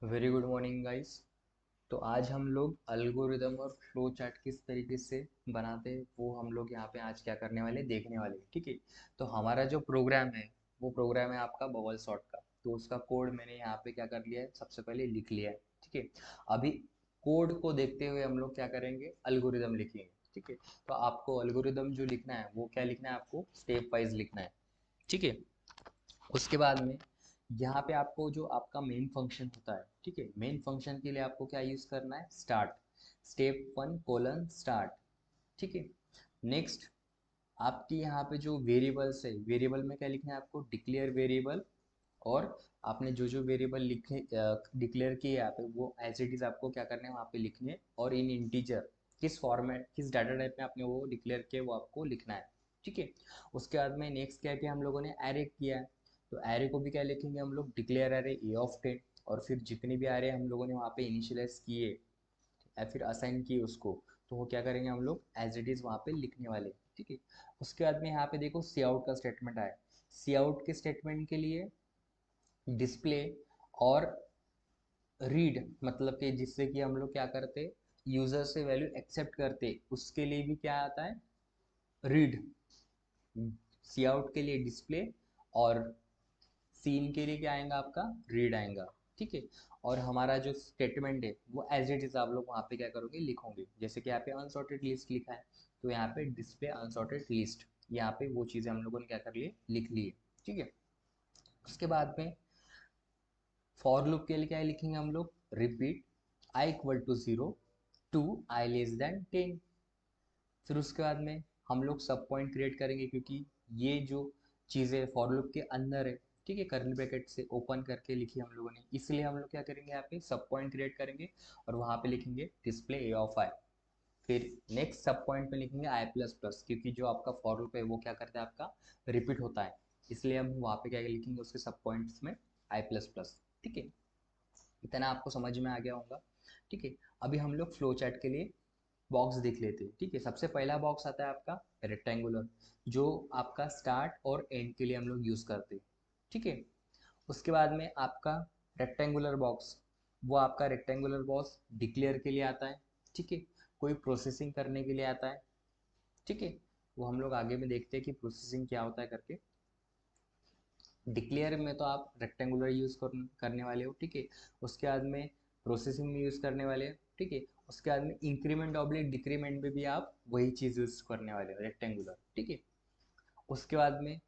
Very good morning guys. तो आज हम लोग अल्गोरिदम और फ्लो चार्ट किस तरीके से बनाते हैं वो हम लोग यहाँ पे आज क्या करने वाले देखने वाले हैं, ठीक है। तो हमारा जो प्रोग्राम है वो प्रोग्राम है आपका बबल सॉर्ट का। तो उसका कोड मैंने यहाँ पे क्या कर लिया है, सबसे पहले लिख लिया है, ठीक है। अभी कोड को देखते हुए हम लोग क्या करेंगे, अल्गोरिदम लिखेंगे, ठीक है। तो आपको अल्गोरिदम जो लिखना है वो क्या लिखना है, आपको स्टेप वाइज लिखना है, ठीक है। उसके बाद में यहाँ पे आपको जो आपका मेन फंक्शन होता है, ठीक है, मेन फंक्शन के लिए आपको क्या यूज करना है, स्टार्ट, स्टेप 1 स्टार्ट, ठीक है। नेक्स्ट आपकी यहाँ पे जो वेरिएबल्स है, वेरिएबल में क्या लिखना है आपको, डिक्लेयर वेरिएबल। और आपने जो जो वेरिएबल लिखे डिक्लेयर किए यहाँ पे वो एज इट इज आपको क्या करना है वहाँ पे लिखने हैं, और इन इंटीजर किस फॉर्मेट किस डाटा टाइप में आपने वो डिक्लेयर किया वो आपको लिखना है, ठीक है। उसके बाद में नेक्स्ट क्या किया हम लोगों ने, एरे किया है। तो एरे को भी क्या लिखेंगे हम लोग, डिक्लेयर एरे A of 10। और फिर जितने भी एरे हम लोगों ने वहाँ पे इनिशियलाइज किए या फिर असाइन किए उसको, तो वो क्या करेंगे हम लोग एज इट इज़ वहाँ पे लिखने वाले, ठीक है। उसके बाद में यहाँ पे देखो सी आउट का स्टेटमेंट आया। सी आउट के स्टेटमेंट के लिए डिस्प्ले और रीड, मतलब कि जिससे कि हम लोग क्या करते, यूजर से वैल्यू एक्सेप्ट करते, उसके लिए भी क्या आता है, रीड। सी आउट के लिए डिस्प्ले और सीन के लिए क्या आएगा आपका, रीड आएगा, ठीक है। और हमारा जो स्टेटमेंट है वो एज इट इज आप लोग वहाँ पे क्या करोगे, लिखोगे। जैसे कि यहाँ पे अनसॉर्टेड लिस्ट लिखा है, तो यहाँ पे डिस्प्ले अनसॉर्टेड लिस्ट, यहाँ पे वो चीज़ें हम लोगों ने क्या कर लिए, लिख लिए, ठीक है। उसके बाद में फॉर लूप के लिए क्या लिखेंगे हम लोग, रिपीट I = 0 टू I <10। फिर उसके बाद में हम लोग सब पॉइंट क्रिएट करेंगे, क्योंकि ये जो चीज़ें फॉर लूप के अंदर है, ठीक है, कर्ली ब्रैकेट से ओपन करके लिखी हम लोगों ने, इसलिए हम लोग क्या करेंगे, यहाँ पे सब पॉइंट क्रिएट करेंगे और वहाँ पे लिखेंगे डिस्प्ले A of I। फिर नेक्स्ट सब पॉइंट में लिखेंगे I++, क्योंकि जो आपका फॉर लूप है वो क्या करता है, आपका रिपीट होता है, इसलिए हम वहाँ पे क्या लिखेंगे उसके सब पॉइंट्स में I++, ठीक है। इतना आपको समझ में आ गया होगा, ठीक है। अभी हम लोग फ्लो चार्ट के लिए बॉक्स देख लेते हैं, ठीक है। सबसे पहला बॉक्स आता है आपका रेक्टेंगुलर, जो आपका स्टार्ट और एंड के लिए हम लोग यूज़ करते हैं, ठीक है। उसके बाद में आपका रेक्टेंगुलर बॉक्स, वो आपका रेक्टेंगुलर बॉक्स डिक्लेयर के लिए आता है, ठीक है, कोई प्रोसेसिंग करने के लिए आता है, ठीक है। वो हम लोग आगे में देखते हैं कि प्रोसेसिंग क्या होता है करके। डिक्लेयर में तो आप रेक्टेंगुलर यूज़ करने वाले हो, ठीक है। उसके बाद में प्रोसेसिंग में यूज़ करने वाले हो, ठीक है। उसके बाद में इंक्रीमेंट ऑब्लिक डिक्रीमेंट में भी आप वही चीज़ यूज़ करने वाले हो, रेक्टेंगुलर, ठीक है। उसके बाद में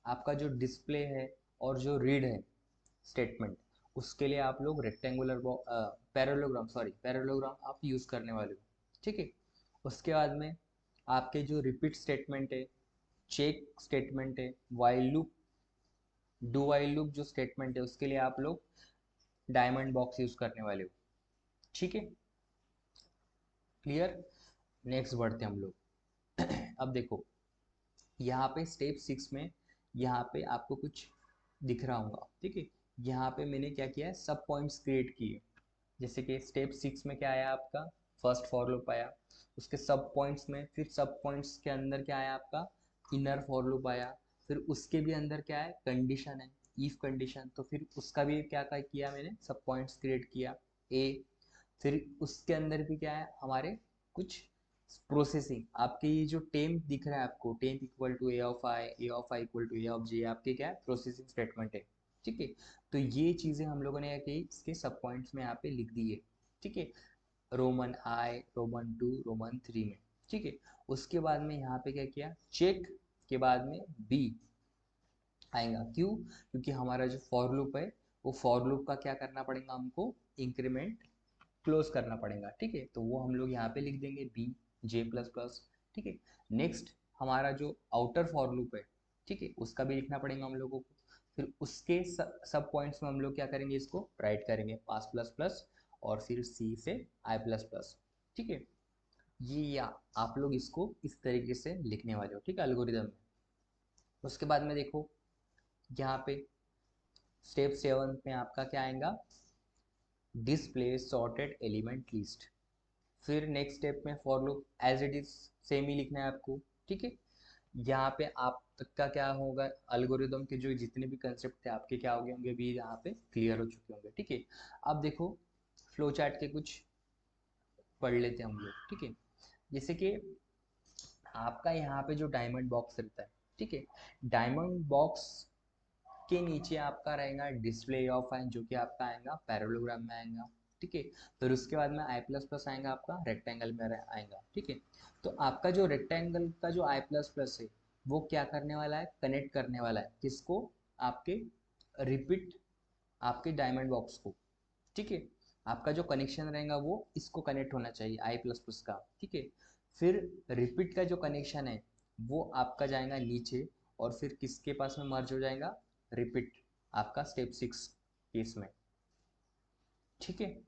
आपका जो डिस्प्ले है और जो रीड है स्टेटमेंट, उसके लिए आप लोग रेक्टेंगुलर पैरेललोग्राम, सॉरी पैरेललोग्राम आप यूज़ करने वाले हो, ठीक है। उसके बाद में आपके जो रिपीट स्टेटमेंट है, चेक स्टेटमेंट है, while loop, do while loop जो स्टेटमेंट है उसके लिए आप लोग डायमंड बॉक्स यूज करने वाले हो, ठीक है। क्लियर। नेक्स्ट बढ़ते हैं हम लोग। अब देखो यहाँ पे स्टेप 6 में यहाँ पे आपको कुछ दिख रहा होगा, ठीक है। यहाँ पे मैंने क्या किया है, सब पॉइंट्स क्रिएट किए। जैसे कि स्टेप 6 में क्या आया आपका, फर्स्ट फॉर लूप आया। उसके सब पॉइंट्स में फिर सब पॉइंट्स के अंदर क्या आया आपका, इनर फॉर लूप आया। फिर उसके भी अंदर क्या है, कंडीशन है, इफ कंडीशन, तो फिर उसका भी क्या किया मैंने, सब पॉइंट्स क्रिएट किया ए। फिर उसके अंदर भी क्या है हमारे कुछ प्रोसेसिंग, आपके ये जो टेम्प दिख रहा है आपको, temp A of I, A of I = A of J, आपके क्या है, प्रोसेसिंग स्टेटमेंट है, ठीक है। तो ये चीज़ें हम लोगों ने क्या इसके सब पॉइंट्स में यहाँ पे लिख दी है, ठीक है, रोमन I, रोमन 2, रोमन 3 में, ठीक है। उसके बाद में यहाँ पे क्या किया, चेक के बाद में बी आएगा, क्यों, क्योंकि हमारा जो फॉर लूप है वो फॉर लूप का क्या करना पड़ेगा हमको, इंक्रीमेंट क्लोज करना पड़ेगा, ठीक है। तो वो हम लोग यहाँ पे लिख देंगे B J++, ठीक है। नेक्स्ट हमारा जो आउटर फॉर लूप है, ठीक है, उसका भी लिखना पड़ेगा हम लोगों को। फिर उसके सब पॉइंट्स में हम लोग क्या करेंगे, इसको राइट करेंगे पास प्लस प्लस, और फिर C से I++, ठीक है। ये या आप लोग इसको इस तरीके से लिखने वाले हो, ठीक है, एल्गोरिदम में। उसके बाद में देखो यहाँ पे स्टेप 7 में आपका क्या आएगा, डिस्प्ले सॉर्टेड एलिमेंट लिस्ट। फिर नेक्स्ट स्टेप में for loop as it is same ही लिखना है आपको, ठीक है। यहाँ पे आप तक का क्या होगा, अल्गोरिदम के जो जितने भी कंसेप्ट थे आपके क्या हो गए होंगे, भी यहाँ पे क्लियर हो चुके होंगे। ठीक है, अब देखो फ्लो चार्ट के कुछ पढ़ लेते हैं हम लोग। ठीक है, जैसे कि आपका यहाँ पे जो डायमंड बॉक्स रहता है, ठीक है, डायमंड बॉक्स के नीचे आपका रहेगा डिस्प्ले ऑफ आई, जो कि आपका आएगा पैरेललोग्राम में आएगा। ठीक है, फिर उसके बाद में आई प्लस प्लस आएगा आपका रेक्टेंगल में आएगा। ठीक है, तो आपका जो रेक्टेंगल का जो आई प्लस प्लस है वो क्या करने वाला है, कनेक्ट करने वाला है किसको, आपके रिपीट, आपके डायमंड बॉक्स को। ठीक है, आपका जो कनेक्शन रहेगा वो इसको कनेक्ट होना चाहिए आई प्लस प्लस का। ठीक है, फिर रिपीट का जो कनेक्शन है वो आपका जाएगा नीचे, और फिर किसके पास में मर्ज हो जाएगा, रिपीट, आपका स्टेप 6 केस में। ठीक है,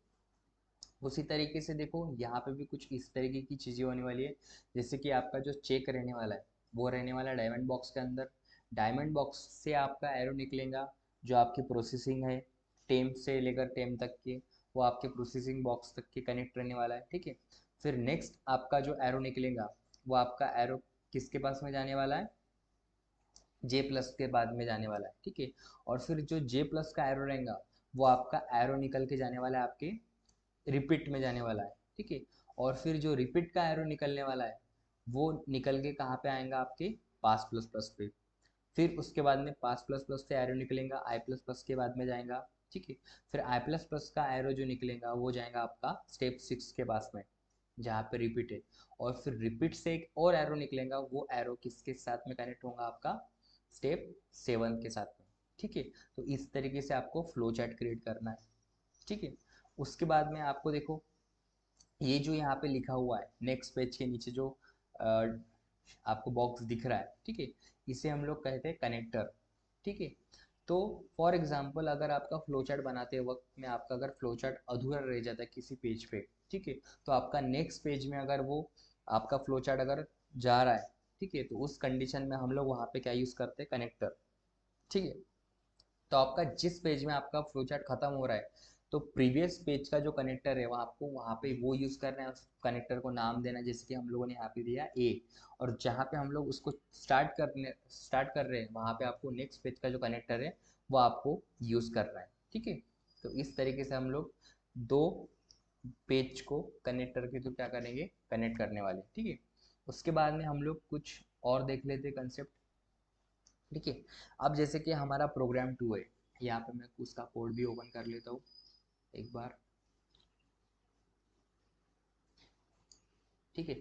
उसी तरीके से देखो यहाँ पे भी कुछ इस तरीके की चीज़ें होने वाली है, जैसे कि आपका जो चेक रहने वाला है वो रहने वाला है डायमंड बॉक्स के अंदर। डायमंड बॉक्स से आपका एरो निकलेगा, जो आपकी प्रोसेसिंग है, टेम से लेकर टेम तक के, वो आपके प्रोसेसिंग बॉक्स तक के कनेक्ट रहने वाला है। ठीक है, फिर नेक्स्ट आपका जो एरो निकलेगा वो आपका एरो किसके पास में जाने वाला है, जे प्लस के बाद में जाने वाला है। ठीक है, और फिर जो जे प्लस का एरो रहेगा वो आपका एरो निकल के जाने वाला है आपके रिपीट में जाने वाला है। ठीक है, और फिर जो रिपीट का एरो निकलने वाला है वो निकल के कहाँ पे आएगा, आपके पास प्लस प्लस पे। फिर उसके बाद में पास प्लस प्लस से एरो निकलेगा आई प्लस प्लस के बाद में जाएगा। ठीक है, फिर आई प्लस प्लस का एरो जो निकलेगा वो जाएगा आपका स्टेप 6 के पास में, जहाँ पे रिपीट है। और फिर रिपीट से एक और एरो निकलेगा, वो एरो किसके साथ में कनेक्ट होगा, आपका स्टेप 7 के साथ में। ठीक है, तो इस तरीके से आपको फ्लो चार्ट क्रिएट करना है। ठीक है, उसके बाद में आपको देखो ये जो यहाँ पे लिखा हुआ है नेक्स्ट पेज के नीचे जो आपको बॉक्स दिख रहा है, ठीक है, इसे हम लोग कहते हैं कनेक्टर। ठीक है, तो फॉर एग्जांपल अगर आपका फ्लो चार्ट बनाते वक्त में आपका अगर फ्लो चार्ट अधूरा रह जाता है किसी पेज पे, ठीक है, तो आपका नेक्स्ट पेज में अगर वो आपका फ्लो चार्ट अगर जा रहा है, ठीक है, तो उस कंडीशन में हम लोग वहाँ पे क्या यूज़ करते हैं, कनेक्टर। ठीक है, तो आपका जिस पेज में आपका फ्लो चार्ट खत्म हो रहा है, तो प्रीवियस पेज का जो कनेक्टर है वो आपको वहाँ पे वो यूज़ करना है, उस कनेक्टर को नाम देना, जैसे कि हम लोगों ने यहाँ पे दिया ए, और जहाँ पे हम लोग उसको स्टार्ट कर रहे हैं वहाँ पे आपको नेक्स्ट पेज का जो कनेक्टर है वो आपको यूज़ करना है। ठीक है, तो इस तरीके से हम लोग दो पेज को कनेक्टर के थ्रू क्या करेंगे, कनेक्ट करने वाले। ठीक है, उसके बाद में हम लोग कुछ और देख लेते कंसेप्ट। ठीक है, अब जैसे कि हमारा प्रोग्राम 2 है, यहाँ पे मैं उसका कोड भी ओपन कर लेता हूँ एक बार। ठीक है,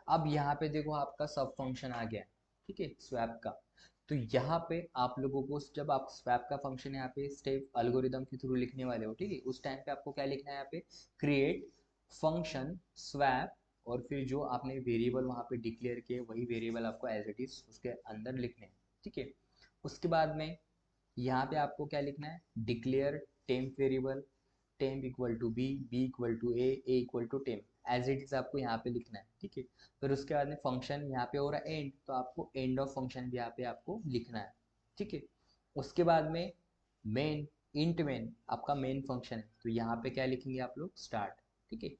अब यहाँ पे देखो आपका सब फंक्शन आ गया। ठीक है, स्वैप का। तो यहाँ पे आप लोगों को जब आप स्वैप का फंक्शन यहाँ पे स्टेप एल्गोरिदम के थ्रू लिखने वाले हो, ठीक है, उस टाइम पे आपको क्या लिखना है, यहाँ पे क्रिएट फंक्शन स्वैप, और फिर जो आपने वेरिएबल वहाँ पे डिक्लेयर किए वही वेरिएबल आपको एज इट इज उसके अंदर लिखने हैं। ठीक है, उसके बाद में यहाँ पे आपको क्या लिखना है, declare temp variable, temp equal to B, B equal to A equal to temp, as it is आपको यहाँ पे लिखना है। ठीक है, फिर उसके बाद में फंक्शन यहाँ पे हो रहा है एंड, तो आपको एंड ऑफ फंक्शन भी यहाँ पे आपको लिखना है। ठीक है, उसके बाद में मेन, इंट मेन आपका मेन फंक्शन है, तो यहाँ पे क्या लिखेंगे आप लोग, स्टार्ट। ठीक है,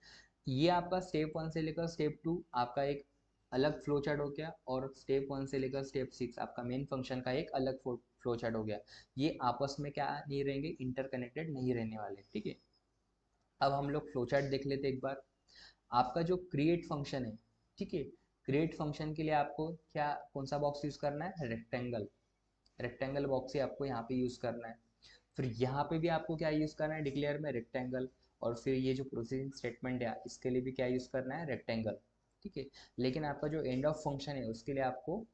ये आपका स्टेप 1 से लेकर स्टेप 2 आपका एक अलग फ्लो चार्ट हो गया, और स्टेप 1 से लेकर स्टेप 6 आपका मेन फंक्शन का एक अलग फ्लो चार्ट हो गया। ये आपस में क्या नहीं रहेंगे, इंटरकनेक्टेड नहीं रहने वाले। ठीक है, अब हम लोग फ्लो चार्ट देख लेते एक बार। आपका जो क्रिएट फंक्शन है, ठीक है, क्रिएट फंक्शन के लिए आपको क्या, कौन सा बॉक्स यूज करना है, रेक्टेंगल। रेक्टेंगल बॉक्स ही आपको यहाँ पे यूज करना है। फिर यहाँ पे भी आपको क्या यूज करना है, डिक्लेयर में रेक्टेंगल, और फिर ये जो प्रोसेसिंग स्टेटमेंट है इसके लिए भी क्या यूज करना है, रेक्टेंगल। ठीक है, लेकिन आपका जो एंड ऑफ फंक्शन है उसके लिए आपको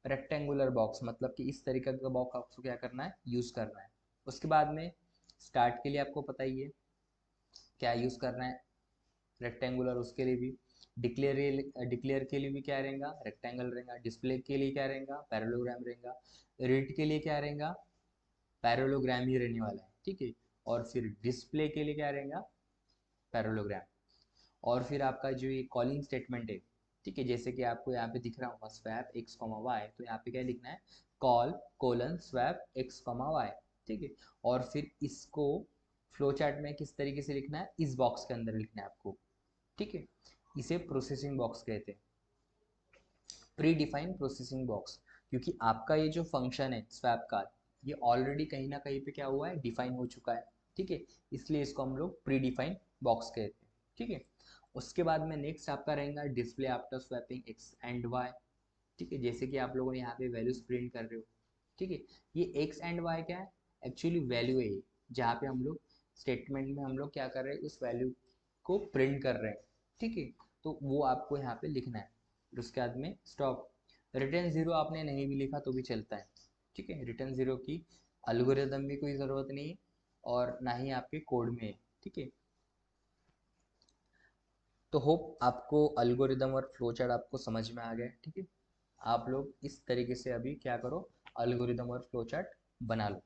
रेक्टेंगुलर बॉक्स, मतलब कि इस तरीके का बॉक्स आपको क्या करना है, यूज करना है। उसके बाद में स्टार्ट के लिए आपको पता ही है क्या यूज करना है, रेक्टेंगुलर, उसके लिए भी डिक्लेयर, डिक्लेयर के लिए भी क्या रहेगा, रेक्टेंगल रहेगा। डिस्प्ले के लिए क्या रहेगा, पैरेललोग्राम रहेगा। रीड के लिए क्या रहेगा, पैरेललोग्राम ही रहने वाला है। ठीक है, और फिर डिस्प्ले के लिए क्या रहेगा, पैरेललोग्राम। और फिर आपका जो ये कॉलिंग स्टेटमेंट है, ठीक है, जैसे कि आपको यहाँ पे दिख रहा होगा स्वैप एक्स कॉमा वाई, तो यहाँ पे क्या लिखना है, call colon swap X comma Y. ठीक है, और फिर इसको फ्लो चार्ट में किस तरीके से लिखना है, इस बॉक्स के अंदर लिखना है आपको। ठीक है, इसे प्रोसेसिंग बॉक्स कहते हैं। प्री डिफाइन प्रोसेसिंग बॉक्स, क्योंकि आपका ये जो फंक्शन है स्वैप का, ये ऑलरेडी कहीं ना कहीं पे क्या हुआ है, डिफाइन हो चुका है। ठीक है, इसलिए इसको हम लोग प्री डिफाइन बॉक्स कहते हैं। ठीक है, उसके बाद में नेक्स्ट आपका रहेगा display after swapping X and Y. ठीक है, जैसे कि आप लोगों ने यहाँ पे वैल्यूज प्रिंट कर रहे हो। ठीक है, ये एक्स एंड वाई क्या है, एक्चुअली वैल्यू है ये, जहाँ पे हम लोग स्टेटमेंट में हम लोग क्या कर रहे हैं, उस वैल्यू को प्रिंट कर रहे हैं। ठीक है, तो वो आपको यहाँ पे लिखना है। फिर उसके बाद में स्टॉप। रिटर्न जीरो आपने नहीं भी लिखा तो भी चलता है। ठीक है, रिटर्न जीरो की एल्गोरिदम भी कोई ज़रूरत नहीं है और ना ही आपके कोड में है। ठीक है, तो होप आपको अल्गोरिदम और फ्लो चार्ट आपको समझ में आ गया। ठीक है, आप लोग इस तरीके से अभी क्या करो, अल्गोरिदम और फ्लो चार्ट बना लो।